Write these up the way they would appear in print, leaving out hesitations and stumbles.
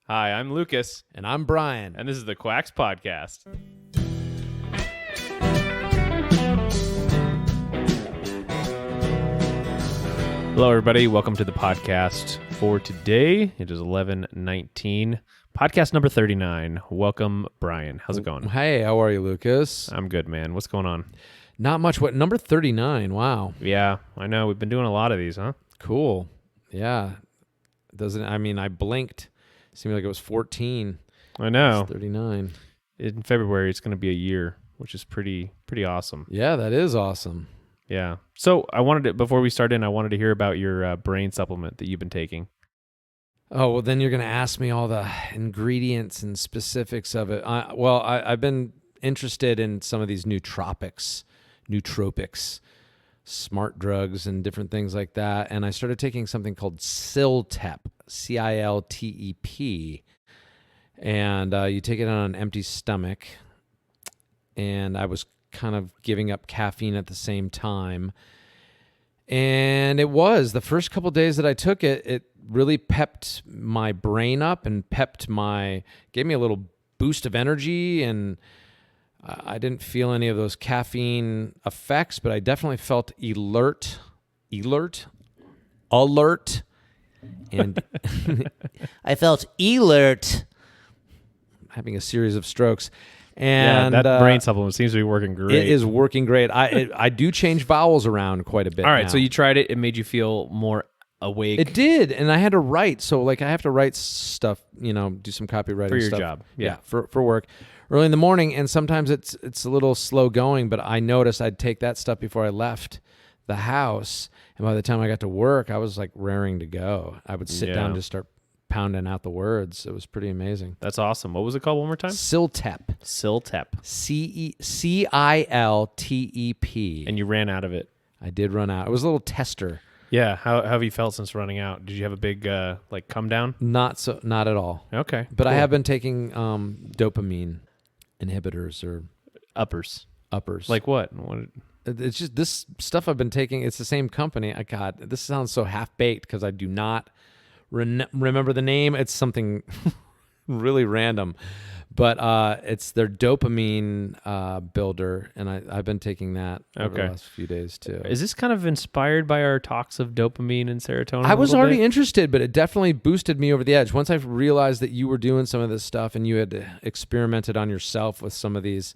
Hi, I'm Lucas, And I'm Brian. and this is the Quax Podcast. Hello, everybody. Welcome to the podcast for today. It is 11/19, podcast number 39. Welcome, Brian. How's it going? Hey, how are you, Lucas? I'm good, man. What's going on? Not much. What, number 39? Wow. Yeah, I know. We've been doing a lot of these, huh? Cool. Yeah. I blinked. It seemed like it was 14. I know. It's 39. In February, it's going to be a year, which is pretty awesome. Yeah, that is awesome. Yeah. So before we start in, I wanted to hear about your brain supplement that you've been taking. Oh, well, then you're going to ask me all the ingredients and specifics of it. I've been interested in some of these nootropics, smart drugs and different things like that. And I started taking something called Ciltep, Ciltep. And you take it on an empty stomach. And I was kind of giving up caffeine at the same time. And the first couple of days that I took it, it really pepped my brain up and gave me a little boost of energy. And I didn't feel any of those caffeine effects, but I definitely felt alert. And I felt alert, having a series of strokes. And that brain supplement seems to be working great. It is working great. I do change vowels around quite a bit. All right, now. so you tried it. It made you feel more awake. It did, and I had to write. So I have to write stuff, do some copywriting for your stuff. job. Yeah, for work early in the morning, and sometimes it's a little slow going. But I noticed I'd take that stuff before I left the house, and by the time I got to work, I was like raring to go. I would sit down and just start pounding out the words. It was pretty amazing. That's awesome. What was it called one more time? Ciltep. Ciltep. Ciltep. And you ran out of it. I did run out. It was a little tester. Yeah. How have you felt since running out? Did you have a big come down? Not at all. Okay. But cool. I have been taking dopamine inhibitors or uppers. Like what? it's just this stuff I've been taking. It's the same company. God, this sounds so half-baked because I do not remember the name. It's something really random, but it's their dopamine builder, and I've been taking that over the last few days too. Is this kind of inspired by our talks of dopamine and serotonin? I was already interested, but it definitely boosted me over the edge. Once I realized that you were doing some of this stuff and you had experimented on yourself with some of these,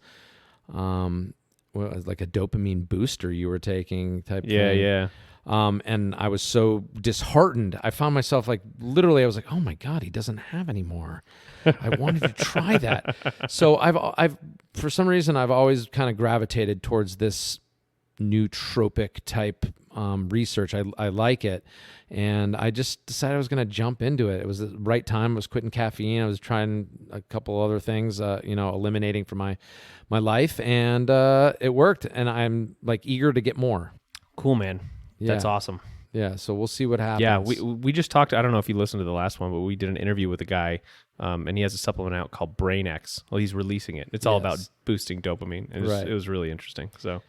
like a dopamine booster you were taking type thing. Yeah. And I was so disheartened. I found myself literally, I was like, oh my God, he doesn't have any more. I wanted to try that. So I've for some reason, I've always kind of gravitated towards this nootropic type research. I like it. And I just decided I was going to jump into it. It was the right time. I was quitting caffeine. I was trying a couple other things, eliminating from my life. And it worked. And I'm eager to get more. Cool, man. Yeah. That's awesome. Yeah, so we'll see what happens. Yeah, we just talked. I don't know if you listened to the last one, but we did an interview with a guy, and he has a supplement out called Brain X. Well, he's releasing it. It's all about boosting dopamine. And it was really interesting. So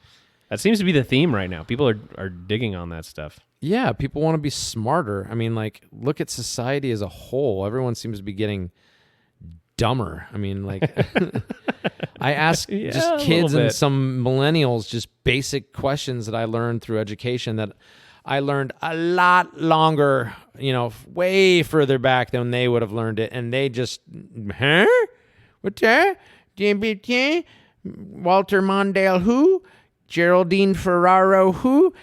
that seems to be the theme right now. People are digging on that stuff. Yeah, people want to be smarter. I mean, look at society as a whole. Everyone seems to be getting dumber. I mean, I ask just kids and some millennials just basic questions that I learned through education that I learned a lot longer, way further back than they would have learned it. And they just, What's that? Walter Mondale who? Geraldine Ferraro who?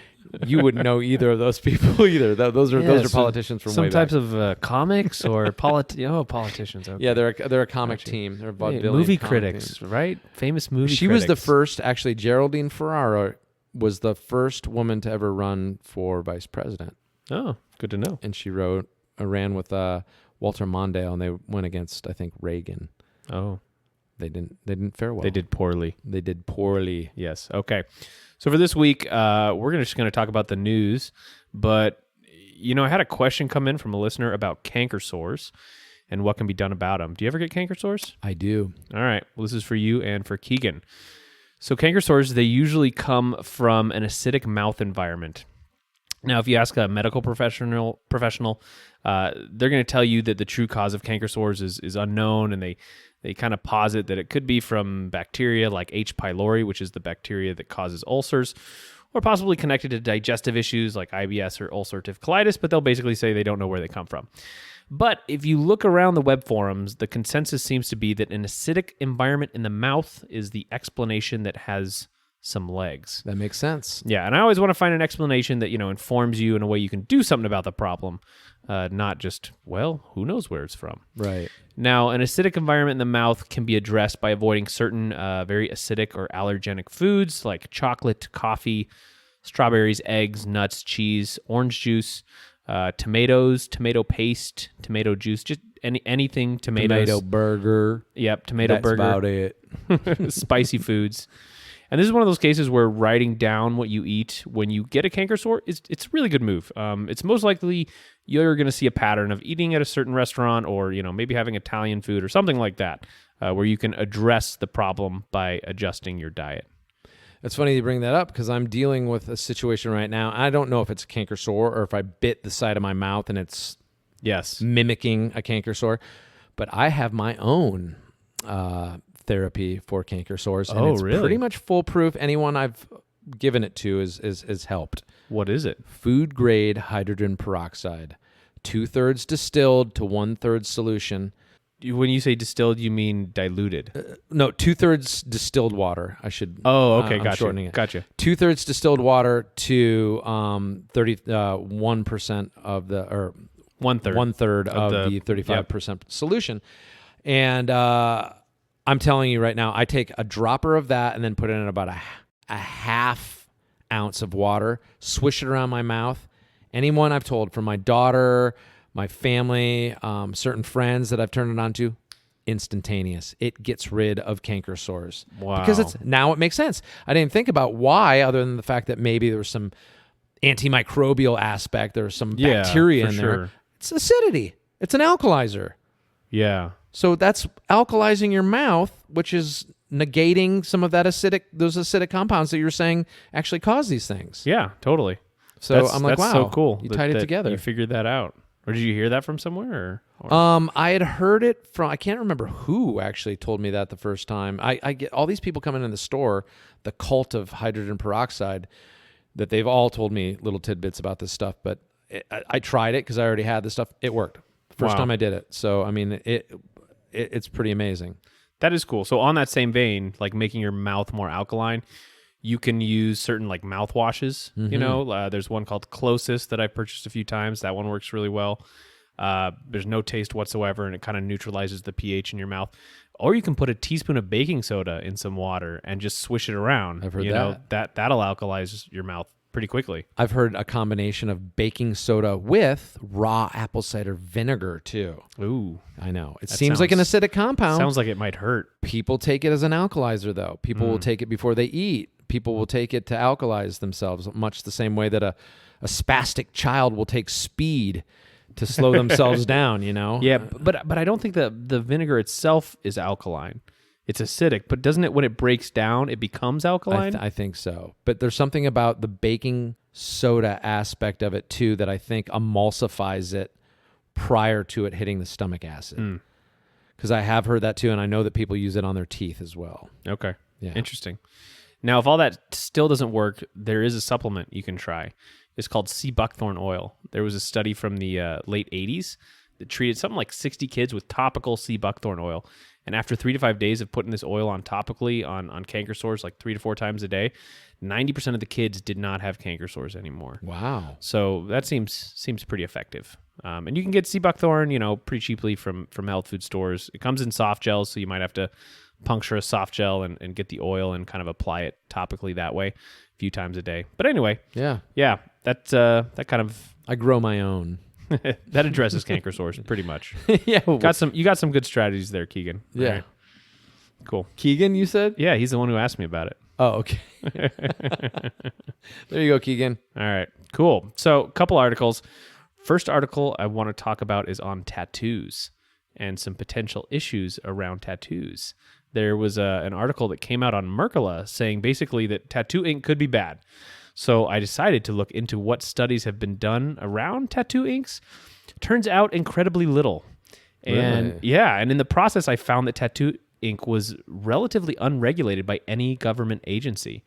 You wouldn't know either of those people either. Those are politicians from way back. Some types of comics or politicians. Okay. Yeah, they're a comic team. They're a vaudevillian movie critics, team. Right? Famous movie. She was the first. Actually, Geraldine Ferraro was the first woman to ever run for vice president. Oh, good to know. And she ran with Walter Mondale, and they went against, I think, Reagan. Oh, they didn't fare well. They did poorly. Yes. Okay. So for this week, we're just going to talk about the news, but I had a question come in from a listener about canker sores and what can be done about them. Do you ever get canker sores? I do. All right. Well, this is for you and for Keegan. So canker sores, they usually come from an acidic mouth environment. Now, if you ask a medical professional, they're going to tell you that the true cause of canker sores is unknown, and they kind of posit that it could be from bacteria like H. pylori, which is the bacteria that causes ulcers, or possibly connected to digestive issues like IBS or ulcerative colitis, but they'll basically say they don't know where they come from. But if you look around the web forums, the consensus seems to be that an acidic environment in the mouth is the explanation that has some legs. That makes sense. Yeah, and I always want to find an explanation that, informs you in a way you can do something about the problem, not just, well, who knows where it's from. Right. Now, an acidic environment in the mouth can be addressed by avoiding certain very acidic or allergenic foods like chocolate, coffee, strawberries, eggs, nuts, cheese, orange juice, tomatoes, tomato paste, tomato juice, just anything tomatoes. Tomato burger. Yep, tomato burger. That's about it. Spicy foods. And this is one of those cases where writing down what you eat when you get a canker sore it's a really good move. It's most likely you're going to see a pattern of eating at a certain restaurant, or maybe having Italian food or something like that, where you can address the problem by adjusting your diet. It's funny you bring that up, because I'm dealing with a situation right now. I don't know if it's a canker sore or if I bit the side of my mouth and it's mimicking a canker sore, but I have my own therapy for canker sores, and it's really? pretty much foolproof. Anyone I've given it to is helped. What is it? Food grade hydrogen peroxide, 2/3 distilled to 1/3 solution. When you say distilled, you mean diluted? No, 2/3 distilled water. I should. Oh, okay, I'm gotcha. shortening it. Gotcha. 2/3 distilled water to 31% of the, or 1/3 of the 35% solution, and I'm telling you right now, I take a dropper of that and then put it in about a half ounce of water, swish it around my mouth. Anyone I've told, from my daughter, my family, certain friends that I've turned it on to, instantaneous. It gets rid of canker sores. Wow. Because now it makes sense. I didn't think about why, other than the fact that maybe there was some antimicrobial aspect. There was some bacteria in there. It's acidity. It's an alkalizer. Yeah. So that's alkalizing your mouth, which is negating some of those acidic compounds that you're saying actually cause these things. Yeah, totally. So I'm like, wow, so cool. You tied it together. You figured that out. Or did you hear that from somewhere? Or? I had heard it from, I can't remember who actually told me that the first time. I get all these people coming in the store, the cult of hydrogen peroxide, that they've all told me little tidbits about this stuff. But I tried it because I already had this stuff. It worked. First time I did it. So, I mean, it's pretty amazing. That is cool. So on that same vein, like making your mouth more alkaline, you can use certain like mouthwashes. Mm-hmm. There's one called Closest that I purchased a few times. That one works really well. There's no taste whatsoever, and it kind of neutralizes the pH in your mouth. Or you can put a teaspoon of baking soda in some water and just swish it around. I've heard that'll alkalize your mouth pretty quickly. I've heard a combination of baking soda with raw apple cider vinegar too. Ooh, I know. It seems like an acidic compound. Sounds like it might hurt. People take it as an alkalizer though. People will take it before they eat. People will take it to alkalize themselves, much the same way that a spastic child will take speed to slow themselves down, Yeah, but I don't think the vinegar itself is alkaline. It's acidic, but doesn't it, when it breaks down, it becomes alkaline? I think so. But there's something about the baking soda aspect of it, too, that I think emulsifies it prior to it hitting the stomach acid. Because I have heard that, too, and I know that people use it on their teeth as well. Okay. Yeah. Interesting. Now, if all that still doesn't work, there is a supplement you can try. It's called sea buckthorn oil. There was a study from the late 80s that treated something like 60 kids with topical sea buckthorn oil. And after 3 to 5 days of putting this oil on topically on canker sores, like 3 to 4 times a day, 90% of the kids did not have canker sores anymore. Wow. So that seems pretty effective. And you can get sea buckthorn, pretty cheaply from health food stores. It comes in soft gels, so you might have to puncture a soft gel and get the oil and kind of apply it topically that way a few times a day. But anyway, yeah, that kind of I grow my own. that addresses canker sores pretty much. Yeah, you got some good strategies there, Keegan. Yeah, right. Cool. Keegan, you said? Yeah, he's the one who asked me about it. Oh, okay. There you go, Keegan. All right, cool. So, a couple articles. First article I want to talk about is on tattoos and some potential issues around tattoos. There was an article that came out on Mercola saying basically that tattoo ink could be bad. So I decided to look into what studies have been done around tattoo inks. Turns out incredibly little. And Really? yeah, and in the process, I found that tattoo ink was relatively unregulated by any government agency.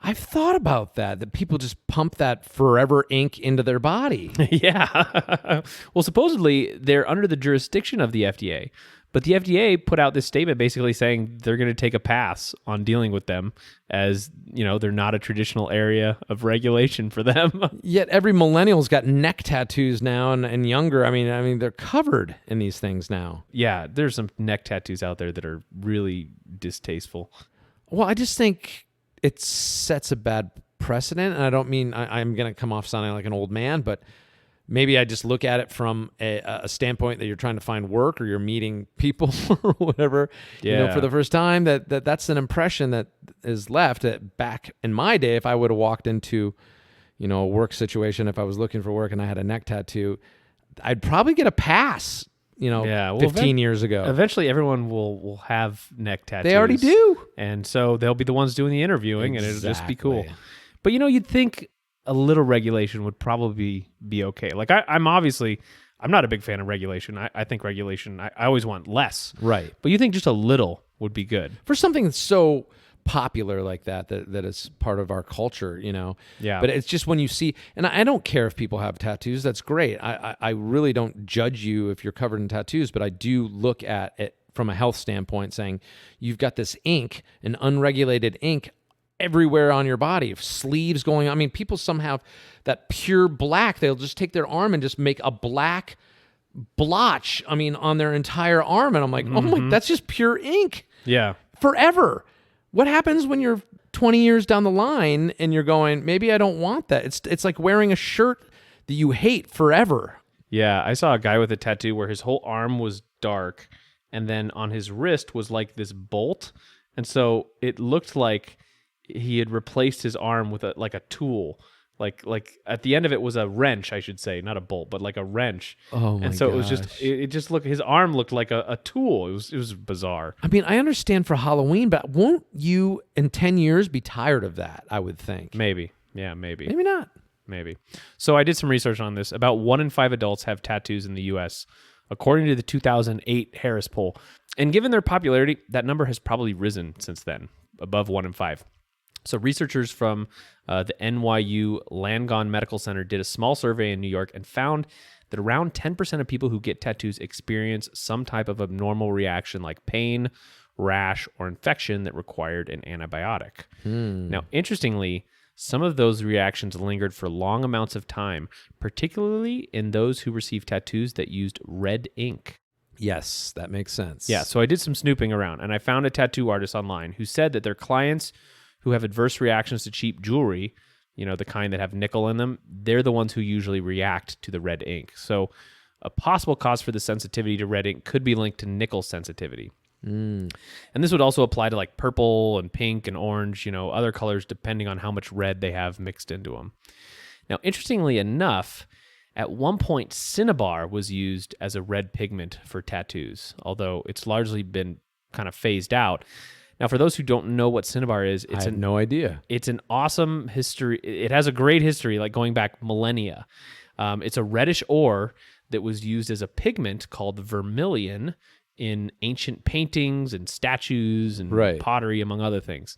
I've thought about that people just pump that forever ink into their body. Yeah. Well, supposedly they're under the jurisdiction of the FDA, but the FDA put out this statement basically saying they're going to take a pass on dealing with them as, they're not a traditional area of regulation for them. Yet every millennial's got neck tattoos now and younger. I mean, they're covered in these things now. Yeah, there's some neck tattoos out there that are really distasteful. Well, I just think it sets a bad precedent. And I don't mean I'm going to come off sounding like an old man, but maybe I just look at it from a standpoint that you're trying to find work or you're meeting people or whatever, Yeah. for the first time, that's an impression that is left. That back in my day, if I would have walked into, a work situation, if I was looking for work and I had a neck tattoo, I'd probably get a pass, 15 years ago. Eventually, everyone will have neck tattoos. They already do. And so they'll be the ones doing the interviewing, and it'll just be cool. Exactly. But, you'd think a little regulation would probably be okay. Like, I'm not a big fan of regulation. I think regulation, I always want less. Right. But you think just a little would be good. For something that's so popular like that is part of our culture, Yeah. But it's just when you see, and I don't care if people have tattoos, that's great. I really don't judge you if you're covered in tattoos, but I do look at it from a health standpoint saying, you've got this ink, an unregulated ink everywhere on your body, sleeves going on. I mean, people some have that pure black. They'll just take their arm and just make a black blotch, on their entire arm. And I'm like, oh my, that's just pure ink. Yeah. Forever. What happens when you're 20 years down the line and you're going, maybe I don't want that? It's like wearing a shirt that you hate forever. Yeah. I saw a guy with a tattoo where his whole arm was dark, and then on his wrist was like this bolt. And so it looked like he had replaced his arm with a tool. Like at the end of it was a wrench, I should say, not a bolt, but like a wrench. Oh my And so gosh. it was just, it just looked, his arm looked like a tool. It was bizarre. I understand for Halloween, but won't you in 10 years be tired of that? I would think. Maybe. Yeah, maybe. Maybe not. Maybe. So I did some research on this. About 1 in 5 adults have tattoos in the U.S., according to the 2008 Harris poll. And given their popularity, that number has probably risen since then, above 1 in 5. So researchers from the NYU Langone Medical Center did a small survey in New York and found that around 10% of people who get tattoos experience some type of abnormal reaction like pain, rash, or infection that required an antibiotic. Now, interestingly, some of those reactions lingered for long amounts of time, particularly in those who received tattoos that used red ink. Yes, that makes sense. Yeah, so I did some snooping around, and I found a tattoo artist online who said that their clients who have adverse reactions to cheap jewelry, the kind that have nickel in them, they're the ones who usually react to the red ink. So a possible cause for the sensitivity to red ink could be linked to nickel sensitivity. And this would also apply to like purple and pink and orange, other colors, depending on how much red they have mixed into them. Now, interestingly enough, at one point, cinnabar was used as a red pigment for tattoos, although it's largely been kind of phased out. Now, for those who don't know what cinnabar is, I have no idea. It's an awesome history. It has a great history, like going back millennia. It's a reddish ore that was used as a pigment called vermilion in ancient paintings and statues and pottery, among other things.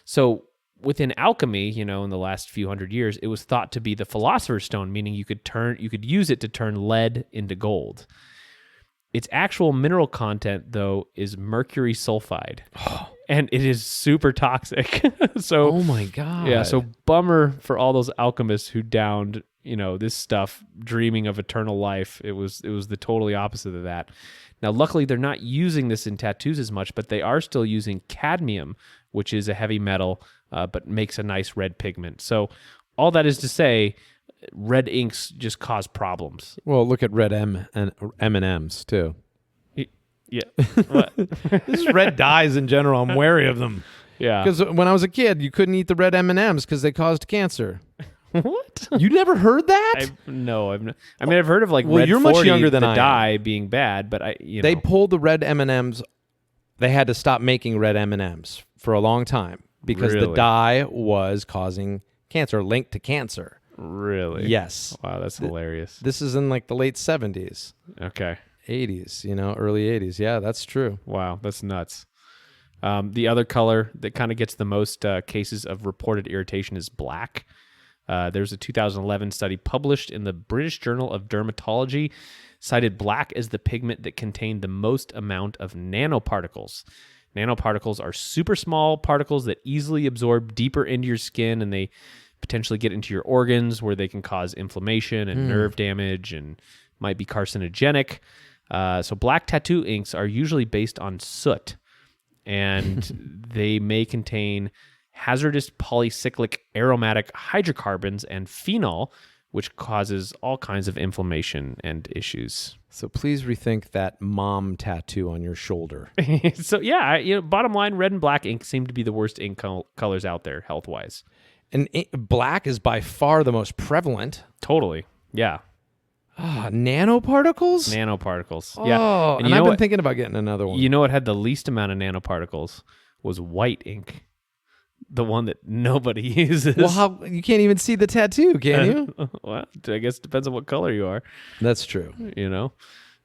So within alchemy, in the last few hundred years, it was thought to be the philosopher's stone, meaning you could use it to turn lead into gold. Its actual mineral content, though, is mercury sulfide, and it is super toxic. So, oh my god, yeah. So bummer for all those alchemists who downed, this stuff, dreaming of eternal life. It was the totally opposite of that. Now, luckily, they're not using this in tattoos as much, but they are still using cadmium, which is a heavy metal, but makes a nice red pigment. So, all that is to say, red inks just cause problems. Well, look at red M&Ms too. Yeah. What? This is red dyes in general. I'm wary of them. Yeah. Because when I was a kid, you couldn't eat the red M&Ms because they caused cancer. What? You never heard that? I've heard of like well, red you're 40, much younger than the I dye am. being bad, but They pulled the red M&Ms. They had to stop making red M&Ms for a long time because the Really? dye was causing cancer, linked to cancer. Really? Yes. Wow, that's hilarious. This is in like the late 70s. Okay. 80s, early 80s. Yeah, that's true. Wow, that's nuts. The other color that kind of gets the most cases of reported irritation is black. There's a 2011 study published in the British Journal of Dermatology cited black as the pigment that contained the most amount of nanoparticles. Nanoparticles are super small particles that easily absorb deeper into your skin, and they potentially get into your organs where they can cause inflammation and nerve damage and might be carcinogenic. So black tattoo inks are usually based on soot, and they may contain hazardous polycyclic aromatic hydrocarbons and phenol, which causes all kinds of inflammation and issues. So please rethink that mom tattoo on your shoulder. So yeah, bottom line, red and black ink seem to be the worst ink colors out there health-wise. And black is by far the most prevalent. Totally. Yeah. Nanoparticles? Nanoparticles. Oh, yeah. And I've been thinking about getting another one. You know what had the least amount of nanoparticles was white ink. The one that nobody uses. Well, you can't even see the tattoo, can you? Well, I guess it depends on what color you are. That's true.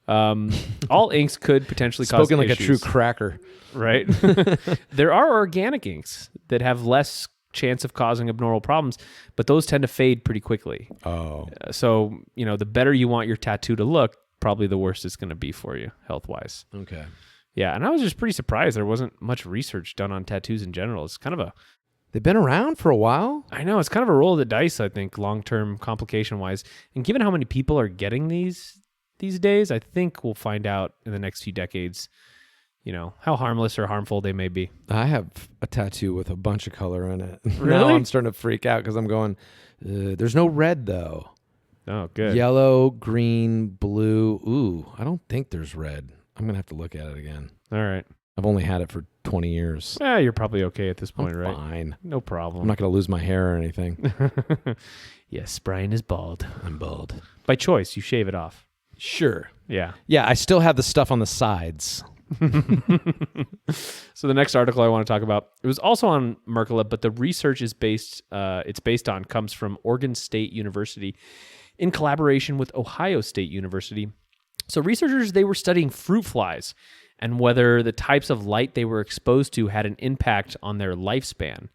All inks could potentially cause Spoken like issues, a true cracker. right? There are organic inks that have less chance of causing abnormal problems, but those tend to fade pretty quickly. Oh. So, the better you want your tattoo to look, probably the worse it's going to be for you health-wise. Okay. Yeah, and I was just pretty surprised there wasn't much research done on tattoos in general. It's kind of They've been around for a while. I know, it's kind of a roll of the dice, I think, long-term complication-wise. And given how many people are getting these days, I think we'll find out in the next few decades, how harmless or harmful they may be. I have a tattoo with a bunch of color in it. Really? Now I'm starting to freak out because I'm going, there's no red, though. Oh, good. Yellow, green, blue. Ooh, I don't think there's red. I'm going to have to look at it again. All right. I've only had it for 20 years. Yeah, you're probably okay at this point, I'm right? fine. No problem. I'm not going to lose my hair or anything. Yes, Brion is bald. I'm bald. By choice, you shave it off. Sure. Yeah. Yeah, I still have the stuff on the sides. So the next article I want to talk about, it was also on Mercola, but the research is comes from Oregon State University in collaboration with Ohio State University. So researchers, they were studying fruit flies and whether the types of light they were exposed to had an impact on their lifespan.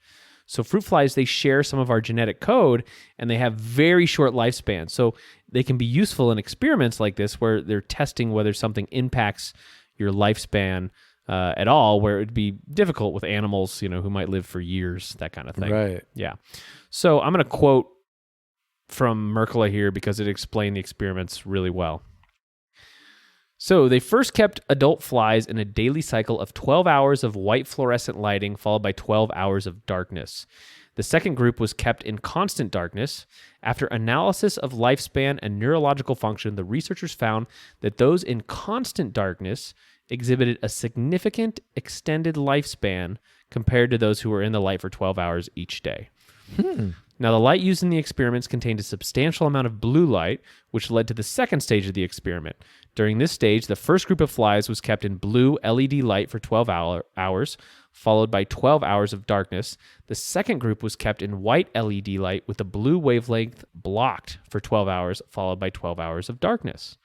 So fruit flies, they share some of our genetic code, and they have very short lifespans. So they can be useful in experiments like this where they're testing whether something impacts your lifespan at all, where it'd be difficult with animals, who might live for years, that kind of thing. Right. Yeah. So I'm going to quote from Mercola here because it explained the experiments really well. So they first kept adult flies in a daily cycle of 12 hours of white fluorescent lighting followed by 12 hours of darkness. The second group was kept in constant darkness. After analysis of lifespan and neurological function, the researchers found that those in constant darkness exhibited a significant extended lifespan compared to those who were in the light for 12 hours each day. Now, the light used in the experiments contained a substantial amount of blue light, which led to the second stage of the experiment. During this stage, the first group of flies was kept in blue LED light for 12 hours, followed by 12 hours of darkness. The second group was kept in white LED light with the blue wavelength blocked for 12 hours, followed by 12 hours of darkness.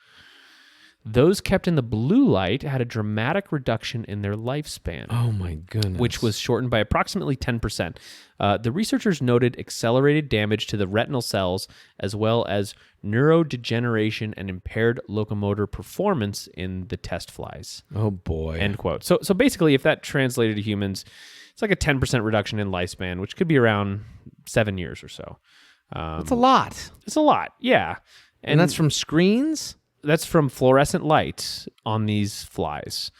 Those kept in the blue light had a dramatic reduction in their lifespan. Oh my goodness. Which was shortened by approximately 10%. The researchers noted accelerated damage to the retinal cells as well as neurodegeneration and impaired locomotor performance in the test flies. Oh boy. End quote. So basically, if that translated to humans, it's like a 10% reduction in lifespan, which could be around 7 years or so. That's a lot. It's a lot, yeah. And that's from screens? That's from fluorescent light on these flies.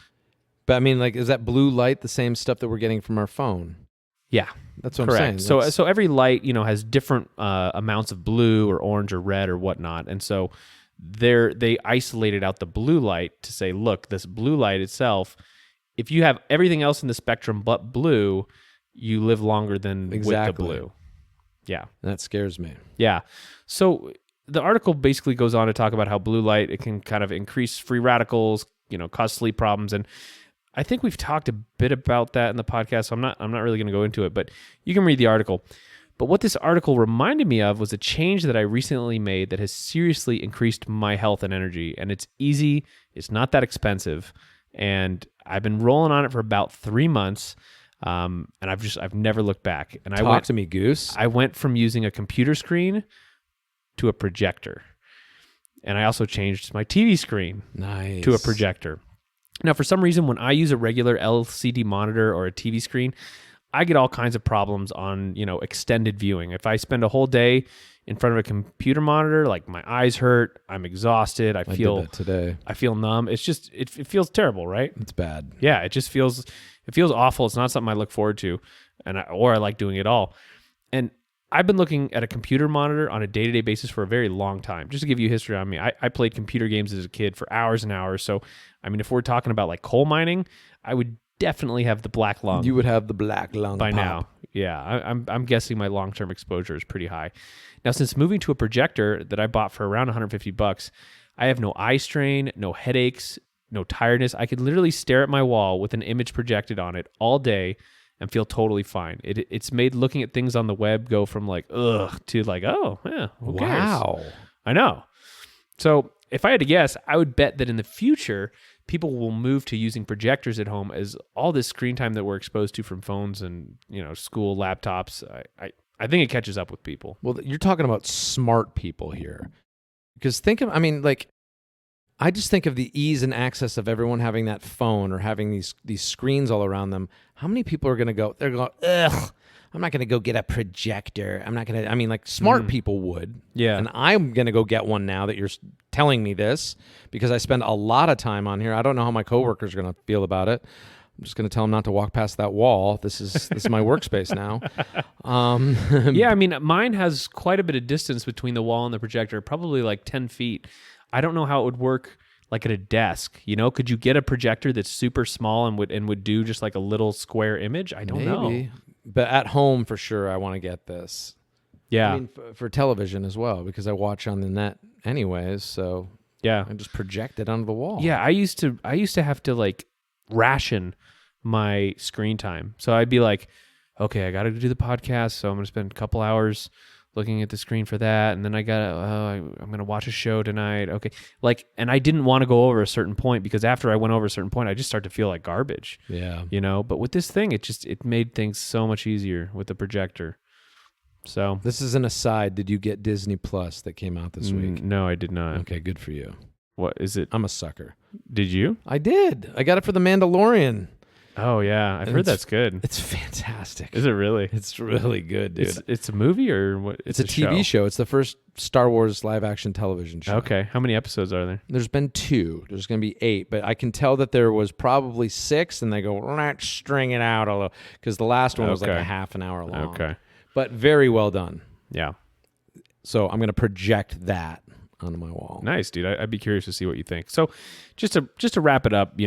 But I mean, like, is that blue light the same stuff that we're getting from our phone? Yeah. That's what Correct. I'm saying. So every light, has different amounts of blue or orange or red or whatnot. And so they isolated out the blue light to say, look, this blue light itself, if you have everything else in the spectrum but blue, you live longer than with the blue. Yeah. That scares me. Yeah. So the article basically goes on to talk about how blue light, it can kind of increase free radicals, cause sleep problems. And I think we've talked a bit about that in the podcast, so I'm not really going to go into it, but you can read the article. But what this article reminded me of was a change that I recently made that has seriously increased my health and energy. And it's easy. It's not that expensive. And I've been rolling on it for about 3 months. And I've never looked back. And Talk to me, Goose. I went from using a computer screen to a projector. And I also changed my TV screen to a projector. Now, for some reason, when I use a regular LCD monitor or a TV screen, I get all kinds of problems on, extended viewing. If I spend a whole day in front of a computer monitor, like my eyes hurt, I'm exhausted, I feel did that today. I feel numb. It's just it feels terrible, right? It's bad. Yeah, it feels awful. It's not something I look forward to, or I like doing at all. And I've been looking at a computer monitor on a day-to-day basis for a very long time. Just to give you history on me, I played computer games as a kid for hours and hours. So, I mean, if we're talking about like coal mining, I would definitely have the black lung. You would have the black lung by pop. now. Yeah, I'm guessing my long-term exposure is pretty high. Now, since moving to a projector that I bought for around $150, I have no eye strain, no headaches, no tiredness. I could literally stare at my wall with an image projected on it all day and feel totally fine. It's made looking at things on the web go from like, ugh, to like, oh, yeah, who cares? Wow. I know. So if I had to guess, I would bet that in the future, people will move to using projectors at home as all this screen time that we're exposed to from phones and, school laptops, I think it catches up with people. Well, you're talking about smart people here. Because I just think of the ease and access of everyone having that phone or having these screens all around them. How many people are going to go, they're going, ugh, I'm not going to go get a projector. I'm not going to, smart people would. Yeah. And I'm going to go get one now that you're telling me this because I spend a lot of time on here. I don't know how my coworkers are going to feel about it. I'm just going to tell them not to walk past that wall. This is my workspace now. Yeah, mine has quite a bit of distance between the wall and the projector, probably like 10 feet. I don't know how it would work like at a desk. Could you get a projector that's super small and would do just like a little square image? I don't know. But at home, for sure, I want to get this. Yeah. For television as well, because I watch on the net anyways. So yeah, I just project it onto the wall. Yeah, I used to have to like ration my screen time. So I'd be like, okay, I got to do the podcast, so I'm going to spend a couple hours looking at the screen for that, and then I'm going to watch a show tonight. Okay. And I didn't want to go over a certain point because after I went over a certain point, I just start to feel like garbage. Yeah. But with this thing, it made things so much easier with the projector. So this is an aside. Did you get Disney Plus that came out this week? No, I did not. Okay, good for you. What is it? I'm a sucker. Did you? I did. I got it for The Mandalorian. Oh, yeah. I've heard that's good. It's fantastic. Is it really? It's really good, dude. It's a movie or what? It's a TV show. It's the first Star Wars live-action television show. Okay. How many episodes are there? There's been 2. There's going to be 8, but I can tell that there was probably 6, and they go, let's string it out a little, because the last one was like a half an hour long. Okay. But very well done. Yeah. So I'm going to project that onto my wall. Nice, dude. I'd be curious to see what you think. So just to wrap it up,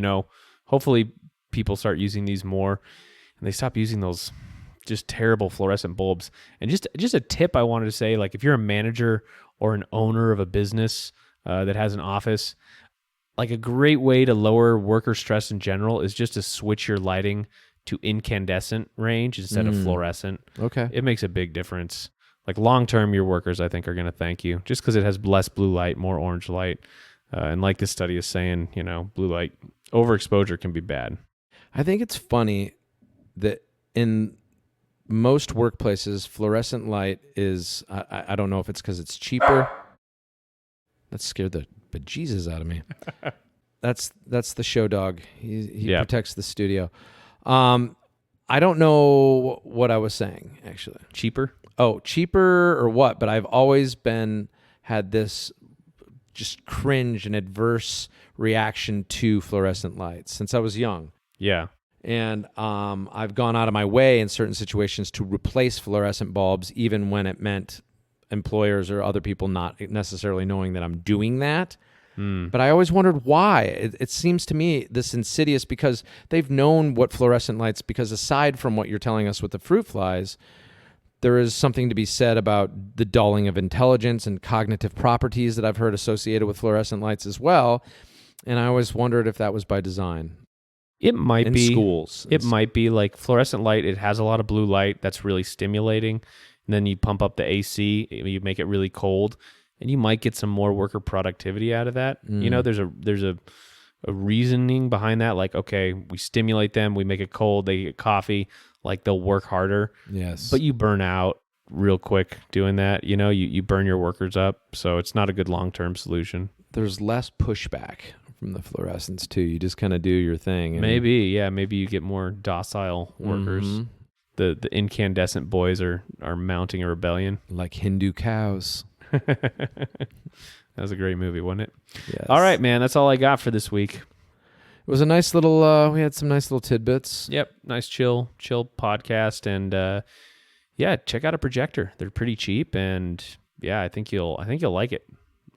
hopefully people start using these more and they stop using those just terrible fluorescent bulbs. And just a tip I wanted to say, like if you're a manager or an owner of a business that has an office, like a great way to lower worker stress in general is just to switch your lighting to incandescent range instead of fluorescent. Okay. It makes a big difference. Like long term, your workers, I think, are going to thank you just because it has less blue light, more orange light. And like this study is saying, blue light overexposure can be bad. I think it's funny that in most workplaces, fluorescent light is, I don't know if it's because it's cheaper. That scared the bejesus out of me. That's the show dog. He protects the studio. I don't know what I was saying, actually. Cheaper? Oh, cheaper or what? But I've always had this just cringe and adverse reaction to fluorescent lights since I was young. Yeah. And I've gone out of my way in certain situations to replace fluorescent bulbs, even when it meant employers or other people not necessarily knowing that I'm doing that. But I always wondered why. It seems to me this insidious because they've known what fluorescent lights, because aside from what you're telling us with the fruit flies, there is something to be said about the dulling of intelligence and cognitive properties that I've heard associated with fluorescent lights as well. And I always wondered if that was by design. It might in be schools. It might be like fluorescent light. It has a lot of blue light that's really stimulating. and then you pump up the AC, you make it really cold, and you might get some more worker productivity out of that. There's a reasoning behind that. Like, okay, we stimulate them, we make it cold, they get coffee, like they'll work harder. Yes. But you burn out real quick doing that. You burn your workers up, so it's not a good long-term solution. There's less pushback from the fluorescents too. You just kind of do your thing. And maybe you get more docile workers. Mm-hmm. The incandescent boys are mounting a rebellion. Like Hindu cows. That was a great movie, wasn't it? Yes. All right, man. That's all I got for this week. It was a nice little, we had some nice little tidbits. Yep. Nice chill podcast. And check out a projector. They're pretty cheap. And I think you'll like it.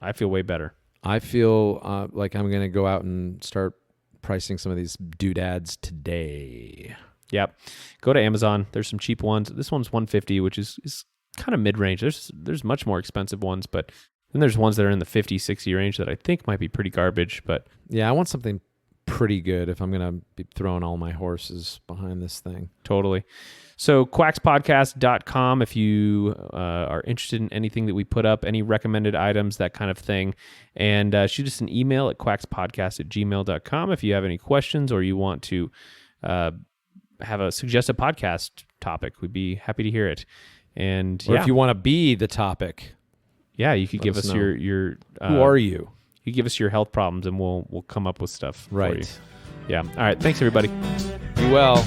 I feel way better. I feel like I'm going to go out and start pricing some of these doodads today. Yep. Go to Amazon. There's some cheap ones. This one's $150, which is kind of mid-range. There's much more expensive ones, but then there's ones that are in the $50, $60 range that I think might be pretty garbage. But yeah, I want something pretty good if I'm going to be throwing all my horses behind this thing. Totally. So quaxpodcast.com if you are interested in anything that we put up, any recommended items, that kind of thing. And shoot us an email at quaxpodcast@gmail.com if you have any questions or you want to suggest a podcast topic. We'd be happy to hear it. And if you want to be the topic, you could give us your who are you? You give us your health problems and we'll come up with stuff right. for you. Yeah. All right. Thanks everybody. Be well.